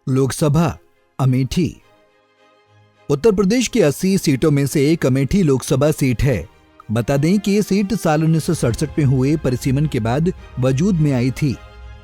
लोकसभा अमेठी। उत्तर प्रदेश की 80 सीटों में से एक अमेठी लोकसभा सीट है। बता दें कि ये सीट साल 1967 में हुए परिसीमन के बाद वजूद में आई थी।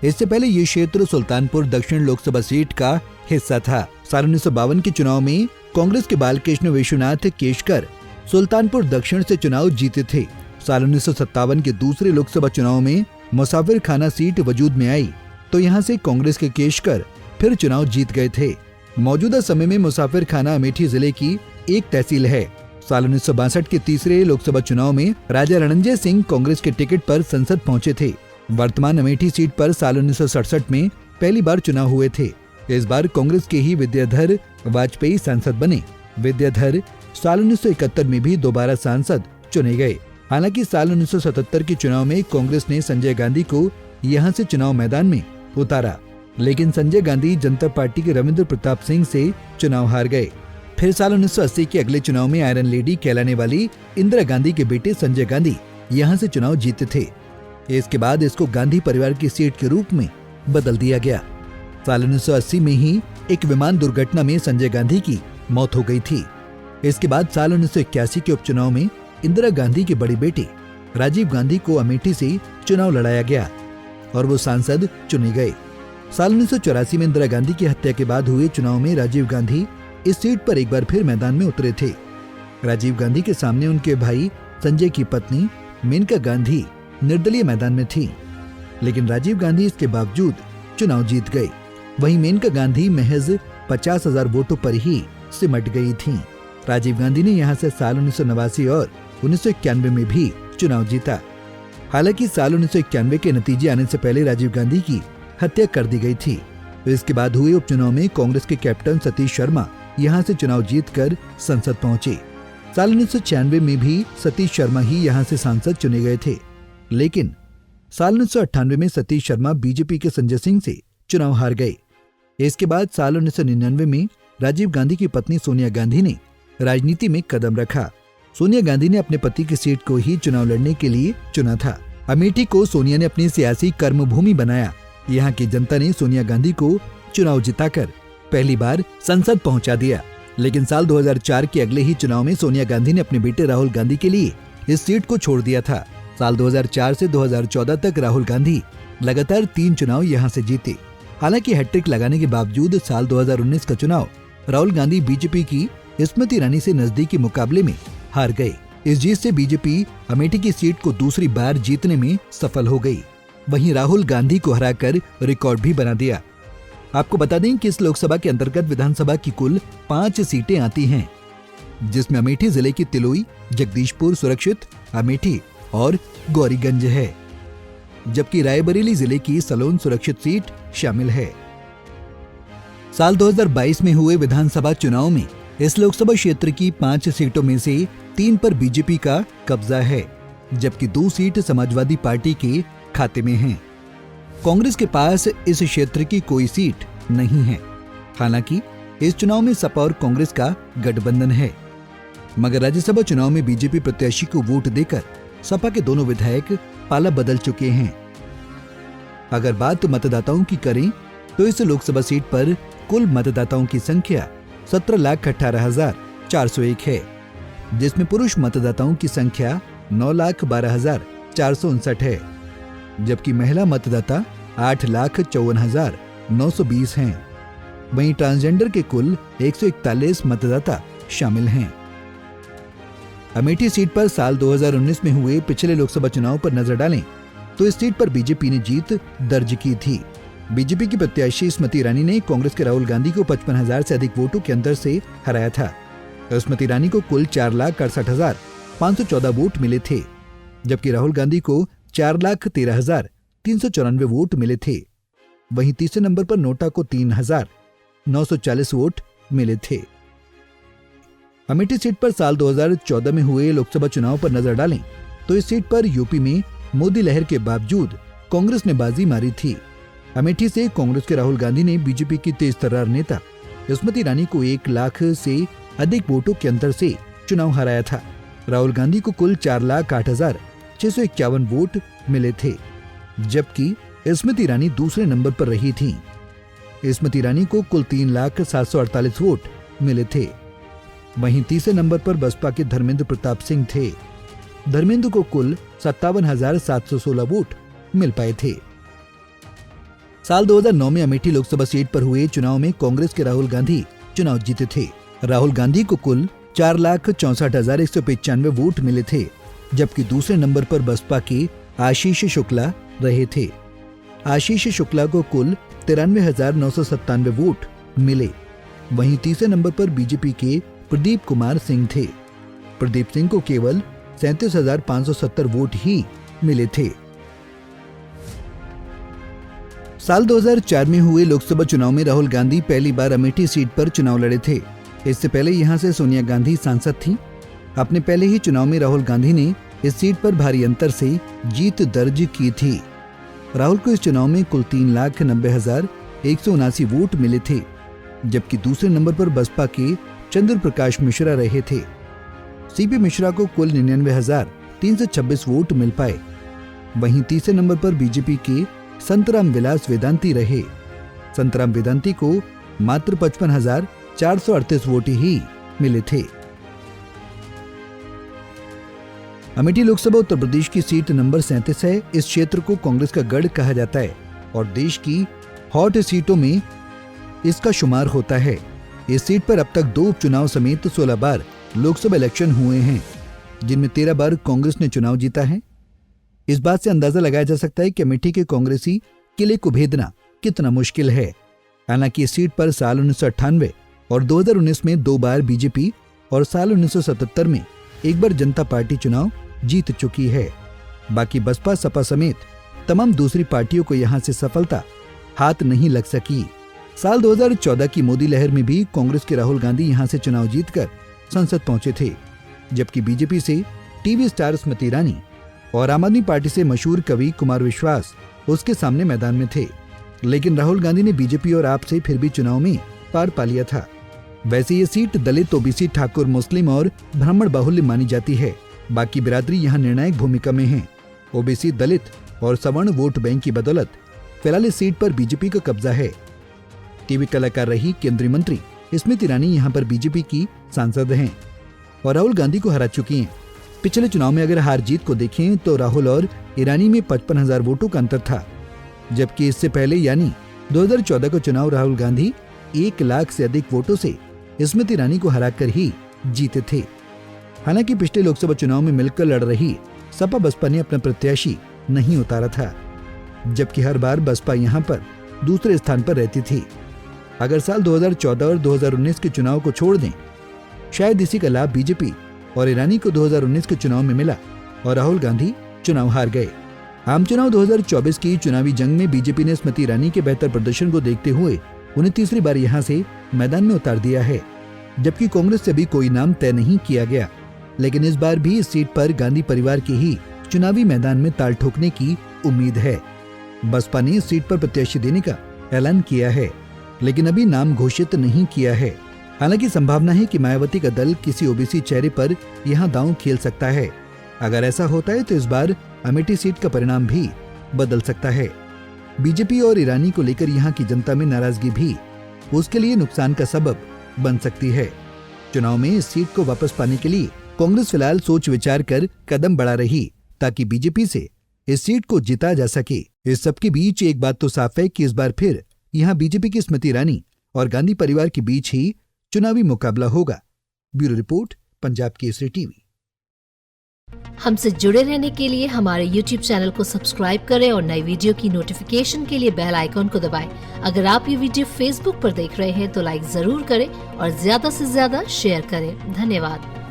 इससे पहले ये क्षेत्र सुल्तानपुर दक्षिण लोकसभा सीट का हिस्सा था। साल 1952 के चुनाव में कांग्रेस के बालकृष्ण विश्वनाथ केशकर सुल्तानपुर दक्षिण से चुनाव जीते थे। साल 1957 के दूसरे लोकसभा चुनाव में मुसाफिर खाना सीट वजूद में आई तो यहाँ से कांग्रेस के केशकर फिर चुनाव जीत गए थे। मौजूदा समय में मुसाफिर खाना अमेठी जिले की एक तहसील है। साल 1962 के तीसरे लोकसभा चुनाव में राजा रणंजय सिंह कांग्रेस के टिकट पर संसद पहुंचे थे। वर्तमान अमेठी सीट पर साल 1967 में पहली बार चुनाव हुए थे। इस बार कांग्रेस के ही विद्याधर वाजपेयी सांसद बने। विद्याधर साल 1971 में भी दोबारा सांसद चुने गए। हालांकि साल 1977 के चुनाव में कांग्रेस ने संजय गांधी को यहां से चुनाव मैदान में उतारा, लेकिन संजय गांधी जनता पार्टी के रविंद्र प्रताप सिंह से चुनाव हार गए। फिर साल 1980 के अगले चुनाव में आयरन लेडी कहलाने वाली इंदिरा गांधी के बेटे संजय गांधी यहां से चुनाव जीते थे। इसके बाद इसको गांधी परिवार की सीट के रूप में बदल दिया गया। साल 1980 में ही एक विमान दुर्घटना में संजय गांधी की मौत हो गई थी। इसके बाद साल 1981 के उपचुनाव में इंदिरा गांधी के बड़े बेटे राजीव गांधी को अमेठी से चुनाव लड़ाया गया और वो सांसद चुने गए। साल 1984 में इंदिरा गांधी की हत्या के बाद हुए चुनाव में राजीव गांधी इस सीट पर एक बार फिर मैदान में उतरे थे। राजीव गांधी के सामने उनके भाई संजय की पत्नी मेनका गांधी निर्दलीय मैदान में थी, लेकिन राजीव गांधी इसके बावजूद चुनाव जीत गए। वहीं मेनका गांधी महज 50,000 वोटों पर ही सिमट गई थीं। राजीव गांधी ने यहां से साल 1989 और 1991 में भी चुनाव जीता। हालांकि साल 1991 के नतीजे आने से पहले राजीव गांधी की हत्या कर दी गई थी। इसके बाद हुए उपचुनाव में कांग्रेस के कैप्टन सतीश शर्मा यहां से चुनाव जीतकर संसद पहुंचे। साल 1996 में भी सतीश शर्मा ही यहां से सांसद चुने गए थे, लेकिन साल 1998 में सतीश शर्मा बीजेपी के संजय सिंह से चुनाव हार गए। इसके बाद साल 1999 में राजीव गांधी की पत्नी सोनिया गांधी ने राजनीति में कदम रखा। सोनिया गांधी ने अपने पति की सीट को ही चुनाव लड़ने के लिए चुना था। अमेठी को सोनिया ने अपनी सियासी कर्मभूमि बनाया। यहाँ की जनता ने सोनिया गांधी को चुनाव जिताकर पहली बार संसद पहुंचा दिया, लेकिन साल 2004 के अगले ही चुनाव में सोनिया गांधी ने अपने बेटे राहुल गांधी के लिए इस सीट को छोड़ दिया था। साल 2004 से 2014 तक राहुल गांधी लगातार 3 चुनाव यहाँ से जीते। हालांकि हैट्रिक लगाने के बावजूद साल 2019 का चुनाव राहुल गांधी बीजेपी की स्मृति ईरानी से नजदीकी मुकाबले में हार गए। इस जीत से बीजेपी अमेठी की सीट को दूसरी बार जीतने में सफल हो गई। वहीं राहुल गांधी को हराकर रिकॉर्ड भी बना दिया। आपको बता दें कि इस लोकसभा के अंतर्गत विधानसभा की कुल 5 सीटें आती हैं, जिसमें अमेठी जिले की तिलोई, जगदीशपुर सुरक्षित, अमेठी और गौरीगंज है, जबकि रायबरेली जिले की सलोन सुरक्षित सीट शामिल है। साल 2022 में हुए विधानसभा चुनाव में इस लोकसभा क्षेत्र की 5 सीटों में से 3 पर बीजेपी का कब्जा है, जबकि 2 सीट समाजवादी पार्टी के खाते में हैं। कांग्रेस के पास इस क्षेत्र की कोई सीट नहीं है। हालांकि इस चुनाव में सपा और कांग्रेस का गठबंधन है, मगर राज्यसभा चुनाव में बीजेपी प्रत्याशी को वोट देकर सपा के दोनों विधायक पाला बदल चुके हैं। अगर बात मतदाताओं की करें तो इस लोकसभा सीट पर कुल मतदाताओं की संख्या 17,18,401 है, जिसमें पुरुष मतदाताओं की संख्या 9,12,459 है, जबकि महिला मतदाता 8,54,920 हैं। वहीं ट्रांसजेंडर के कुल 141 मतदाता शामिल हैं। अमेठी सीट पर साल 2019 में हुए पिछले लोकसभा चुनाव पर नजर डालें तो इस सीट पर बीजेपी ने जीत दर्ज की थी। बीजेपी की प्रत्याशी स्मृति ईरानी ने कांग्रेस के राहुल गांधी को 55,000 से अधिक वोटों के अंतर से हराया था। स्मृति ईरानी को कुल 4,68,514 वोट मिले थे, जबकि राहुल गांधी को 4,13,394 वोट मिले थे। वहीं तीसरे नंबर पर नोटा को 3,940 वोट मिले थे। अमेठी सीट पर साल 2014 में हुए लोकसभा चुनाव पर नजर डालें तो इस सीट पर यूपी में मोदी लहर के बावजूद कांग्रेस ने बाजी मारी थी। अमेठी से कांग्रेस के राहुल गांधी ने बीजेपी की तेज तर्रार नेता स्मृति ईरानी को 1 लाख से अधिक वोटों के अंतर से चुनाव हराया था। राहुल गांधी को कुल 4,08,651 वोट मिले थे, जबकि स्मृति ईरानी दूसरे नंबर पर रही थीं। स्मृति ईरानी को कुल 3,07,48 वोट मिले थे। वहीं तीसरे नंबर पर बसपा के धर्मेंद्र प्रताप सिंह थे। धर्मेंद्र को कुल 57,716 वोट मिल पाए थे। साल 2009 में अमेठी लोकसभा सीट पर हुए चुनाव में कांग्रेस के राहुल गांधी चुनाव जीते थे। राहुल गांधी को कुल 4,64,195 वोट मिले थे, जबकि दूसरे नंबर पर बसपा के आशीष शुक्ला रहे थे। आशीष शुक्ला को कुल 93,997 वोट मिले। वहीं तीसरे नंबर पर बीजेपी के प्रदीप कुमार सिंह थे। प्रदीप सिंह को केवल 37,570 वोट ही मिले थे। साल 2004 में हुए लोकसभा चुनाव में राहुल गांधी पहली बार अमेठी सीट पर चुनाव लड़े थे। इससे पहले यहां से सोनिया गांधी सांसद थीं। अपने पहले ही चुनाव में राहुल गांधी ने इस सीट पर भारी अंतर से जीत दर्ज की थी। राहुल को इस चुनाव में कुल 3,90,179 वोट मिले थे, जबकि दूसरे नंबर पर बसपा के चंद्र प्रकाश मिश्रा रहे थे। सीपी मिश्रा को कुल 99,326 वोट मिल पाए। वहीं तीसरे नंबर पर बीजेपी के संतराम विलास वेदांती रहे। संतराम वेदांती को मात्र 55,438 वोट ही मिले थे। अमेठी लोकसभा उत्तर प्रदेश की सीट नंबर 37 है। इस क्षेत्र को कांग्रेस का गढ़ कहा जाता है और देश की हॉट सीटों में इसका शुमार होता है। इस सीट पर अब तक 2 उपचुनाव समेत 16 बार लोकसभा इलेक्शन हुए हैं, जिनमें 13 बार कांग्रेस ने चुनाव जीता है। इस बात से अंदाजा लगाया जा सकता है कि अमेठी के कांग्रेसी किले को भेदना कितना मुश्किल है। हालांकि इस सीट पर साल 1998 और 2019 में 2 बार बीजेपी और साल 1977 में 1 बार जनता पार्टी चुनाव जीत चुकी है। बाकी बसपा सपा समेत तमाम दूसरी पार्टियों को यहां से सफलता हाथ नहीं लग सकी। साल 2014 की मोदी लहर में भी कांग्रेस के राहुल गांधी यहां से चुनाव जीतकर संसद पहुंचे थे, जबकि बीजेपी से टीवी स्टार स्मृति ईरानी और आम आदमी पार्टी से मशहूर कवि कुमार विश्वास उसके सामने मैदान में थे। लेकिन राहुल गांधी ने बीजेपी और आप से फिर भी चुनाव में पार पा लिया था। वैसे ये सीट दलित, ओबीसी, ठाकुर, मुस्लिम और ब्राह्मण बाहुल्य मानी जाती है। बाकी बिरादरी यहाँ निर्णायक भूमिका में है। ओबीसी, दलित और सवर्ण वोट बैंक की बदौलत फिलहाल इस सीट पर बीजेपी का कब्जा है। टीवी कलाकार रही केंद्रीय मंत्री स्मृति ईरानी यहाँ पर बीजेपी की सांसद हैं और राहुल गांधी को हरा चुकी हैं। पिछले चुनाव में अगर हार जीत को देखें तो राहुल और ईरानी में 55,000 वोटों का अंतर था, जबकि इससे पहले यानी 2014 का चुनाव राहुल गांधी 1 लाख से अधिक वोटों से स्मृति ईरानी को हराकर ही जीते थे। हालांकि पिछले लोकसभा चुनाव में मिलकर लड़ रही सपा बसपा ने अपना प्रत्याशी नहीं उतारा था, जबकि हर बार बसपा यहां पर दूसरे स्थान पर रहती थी। अगर साल 2014 और 2019 के चुनाव को छोड़ दें, शायद इसी का लाभ बीजेपी और ईरानी को 2019 के चुनाव में मिला और राहुल गांधी चुनाव हार गए। आम चुनाव 2024 की चुनावी जंग में बीजेपी ने स्मृति ईरानी के बेहतर प्रदर्शन को देखते हुए उन्हें तीसरी बार यहां से मैदान में उतार दिया है, जबकि कांग्रेस से भी कोई नाम तय नहीं किया गया। लेकिन इस बार भी इस सीट पर गांधी परिवार के ही चुनावी मैदान में ताल ठोकने की उम्मीद है। बसपा ने इस सीट पर प्रत्याशी देने का ऐलान किया है, लेकिन अभी नाम घोषित नहीं किया है। हालांकि संभावना है कि मायावती का दल किसी ओबीसी चेहरे पर यहां दांव खेल सकता है। अगर ऐसा होता है तो इस बार अमेठी सीट का परिणाम भी बदल सकता है। बीजेपी और ईरानी को लेकर यहां की जनता में नाराजगी भी उसके लिए नुकसान का सबब बन सकती है। चुनाव में इस सीट को वापस पाने के लिए कांग्रेस फिलहाल सोच विचार कर कदम बढ़ा रही, ताकि बीजेपी से इस सीट को जीता जा सके। इस सबके बीच एक बात तो साफ है कि इस बार फिर यहाँ बीजेपी की स्मृति ईरानी और गांधी परिवार के बीच ही चुनावी मुकाबला होगा। Bureau report, Punjab Kesari TV. हमसे जुड़े रहने के लिए हमारे YouTube चैनल को सब्सक्राइब करें और नई वीडियो की नोटिफिकेशन के लिए बेल आइकॉन को दबाएं। अगर आप ये वीडियो Facebook पर देख रहे हैं तो लाइक जरूर करें और ज्यादा से ज्यादा शेयर करें। धन्यवाद।